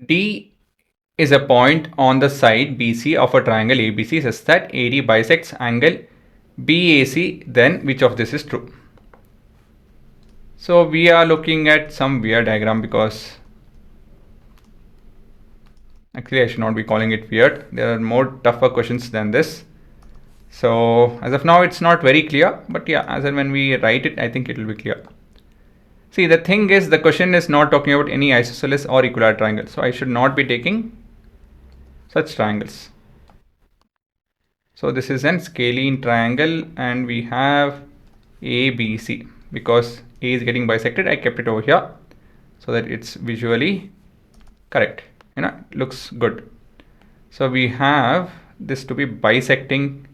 D is a point on the side BC of a triangle ABC such that AD bisects angle BAC, then which of this is true? So we are looking at some weird diagram because actually I should not be calling it weird. There are more tougher questions than this. So as of now it's not very clear, but yeah, as and when we write it, I think it will be clear. See, the thing is, the question is not talking about any isosceles or equilateral triangle, so I should not be taking such triangles. So this is an scalene triangle and we have ABC. Because A is getting bisected, I kept it over here so that it's visually correct. It looks good. So we have this to be bisecting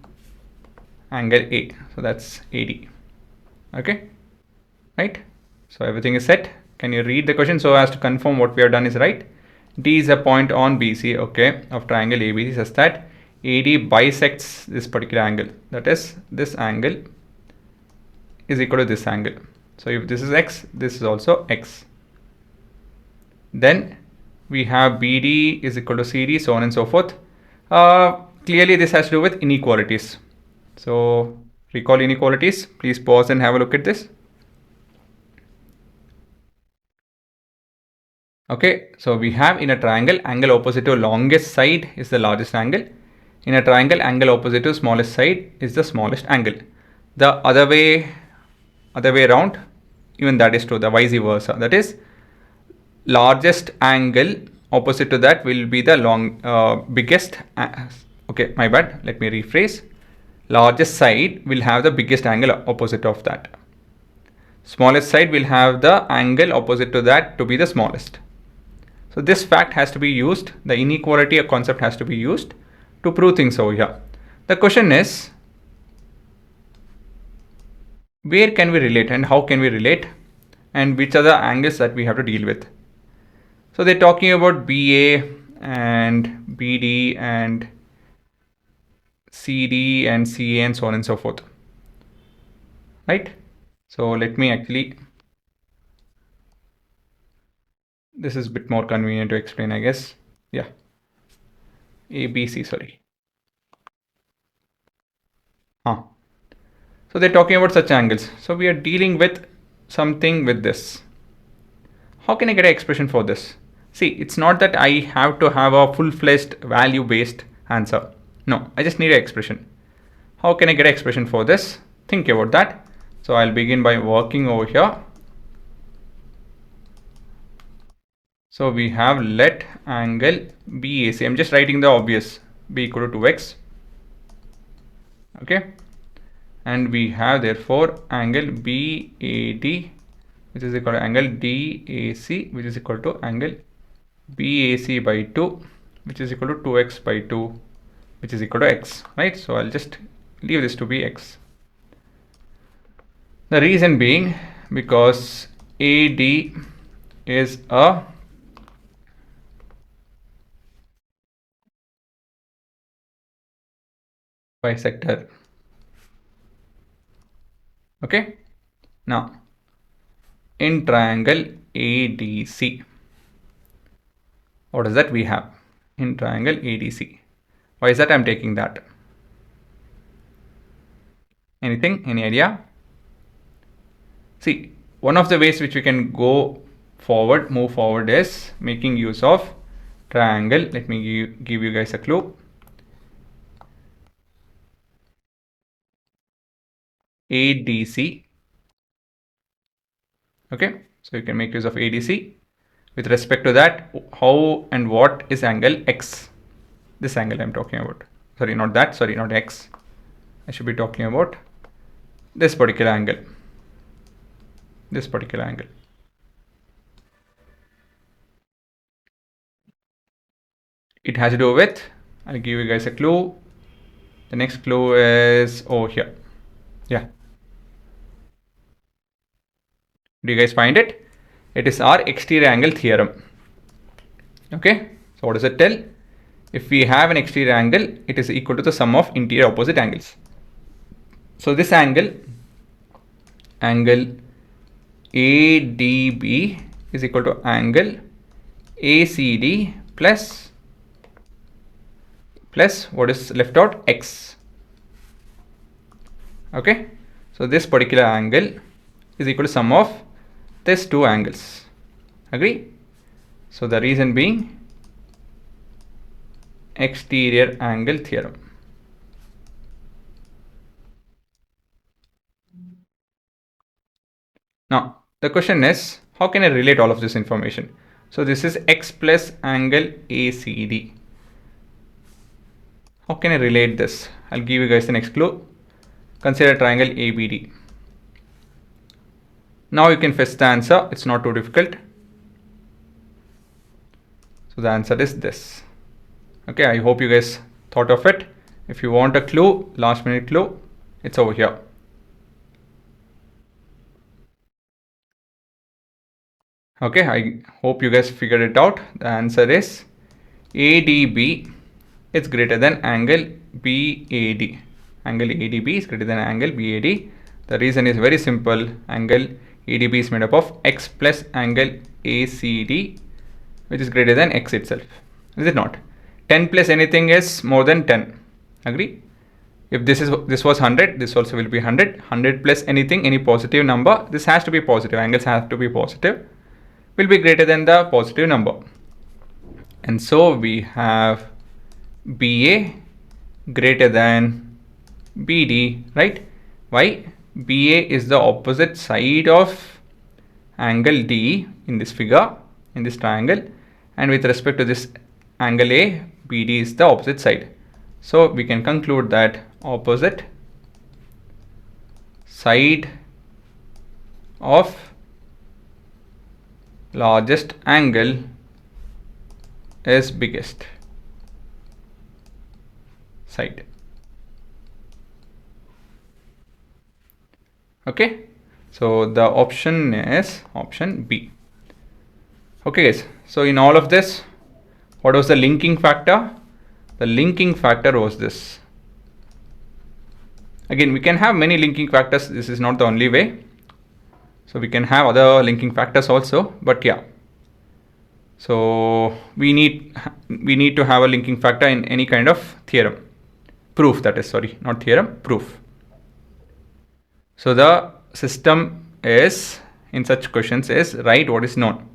angle A. So that's AD. Okay, right? So everything is set. Can you read the question so as to confirm what we have done is right? D is a point on BC, okay, of triangle ABC such that AD bisects this particular angle. That is, this angle is equal to this angle. So if this is X, this is also X. Then we have BD is equal to CD, so on and so forth. Clearly this has to do with inequalities. So recall inequalities. Please pause and have a look at this. Okay, so we have in a triangle, angle opposite to longest side is the largest angle. In a triangle, angle opposite to smallest side is the smallest angle. The other way around, even that is true, the vice versa. That is, largest angle opposite to that will be the biggest. Okay, my bad. Let me rephrase. Largest side will have the biggest angle opposite of that. Smallest side will have the angle opposite to that to be the smallest. So this fact has to be used, the inequality concept has to be used to prove things over here. The question is, where can we relate and how can we relate and which are the angles that we have to deal with? So they're talking about BA and BD and CD and CA and so on and so forth, right? So let me actually, this is a bit more convenient to explain, I guess. Yeah, ABC, sorry. So they're talking about such angles. So we are dealing with something with this. How can I get an expression for this? See, it's not that I have to have a full-fledged value-based answer. No, I just need an expression. How can I get an expression for this? Think about that. So I'll begin by working over here. So we have let angle BAC. I'm just writing the obvious, B equal to 2x. Okay. And we have therefore angle BAD, which is equal to angle DAC, which is equal to angle BAC by 2, which is equal to 2x by 2, which is equal to x, right? So I'll just leave this to be x. The reason being because AD is a bisector. Okay. Now, in triangle ADC, what is that we have? In triangle ADC. Why is that I'm taking that? Anything? Any idea? See, one of the ways which we can go forward, move forward is making use of triangle. Let me give you guys a clue. ADC. Okay, so you can make use of ADC. With respect to that, how and what is angle X? This angle I'm talking about. Sorry, not that. Sorry, not X. I should be talking about this particular angle. This particular angle. It has to do with, I'll give you guys a clue. The next clue is over here. Yeah. Do you guys find it? It is our exterior angle theorem. Okay. So what does it tell? If we have an exterior angle, it is equal to the sum of interior opposite angles. So this angle ADB is equal to angle ACD plus what is left out, X. Okay, so this particular angle is equal to sum of these two angles. Agree? So the reason being exterior angle theorem. Now the question is, how can I relate all of this information? So this is X plus angle ACD. How can I relate this? I'll give you guys the next clue. Consider triangle ABD. Now you can fetch the answer. It's not too difficult. So the answer is this. Okay, I hope you guys thought of it. If you want a clue, last minute clue, it's over here. Okay, I hope you guys figured it out. The answer is ADB is greater than angle BAD. Angle ADB is greater than angle BAD. The reason is very simple. Angle ADB is made up of X plus angle ACD, which is greater than X itself. Is it not? 10 plus anything is more than 10. Agree? If this was 100, this also will be 100. 100 plus anything, any positive number, this has to be positive. Angles have to be positive, will be greater than the positive number. And so we have BA greater than BD, right? Why? BA is the opposite side of angle D in this figure, in this triangle, and with respect to this angle A, BD is the opposite side. So we can conclude that opposite side of largest angle is biggest side. Okay, so the option is option B. Okay guys, so in all of this, what was the linking factor? The linking factor was this. Again, we can have many linking factors. This is not the only way. So we can have other linking factors also, but yeah. So we need to have a linking factor in any kind of theorem. Proof, that is, sorry, not theorem, proof. So the system is, in such questions, is write what is known.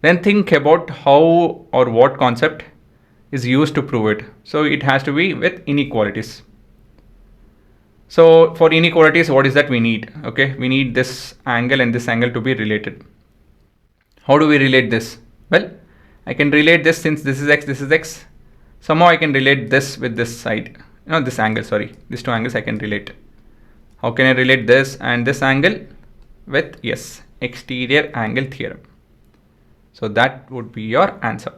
Then think about how or what concept is used to prove it. So it has to be with inequalities. So for inequalities, what is that we need? Okay, we need this angle and this angle to be related. How do we relate this? Well, I can relate this, since this is X, this is X. Somehow I can relate this with this side. This angle, sorry. These two angles I can relate. How can I relate this and this angle? With, yes, exterior angle theorem. So that would be your answer.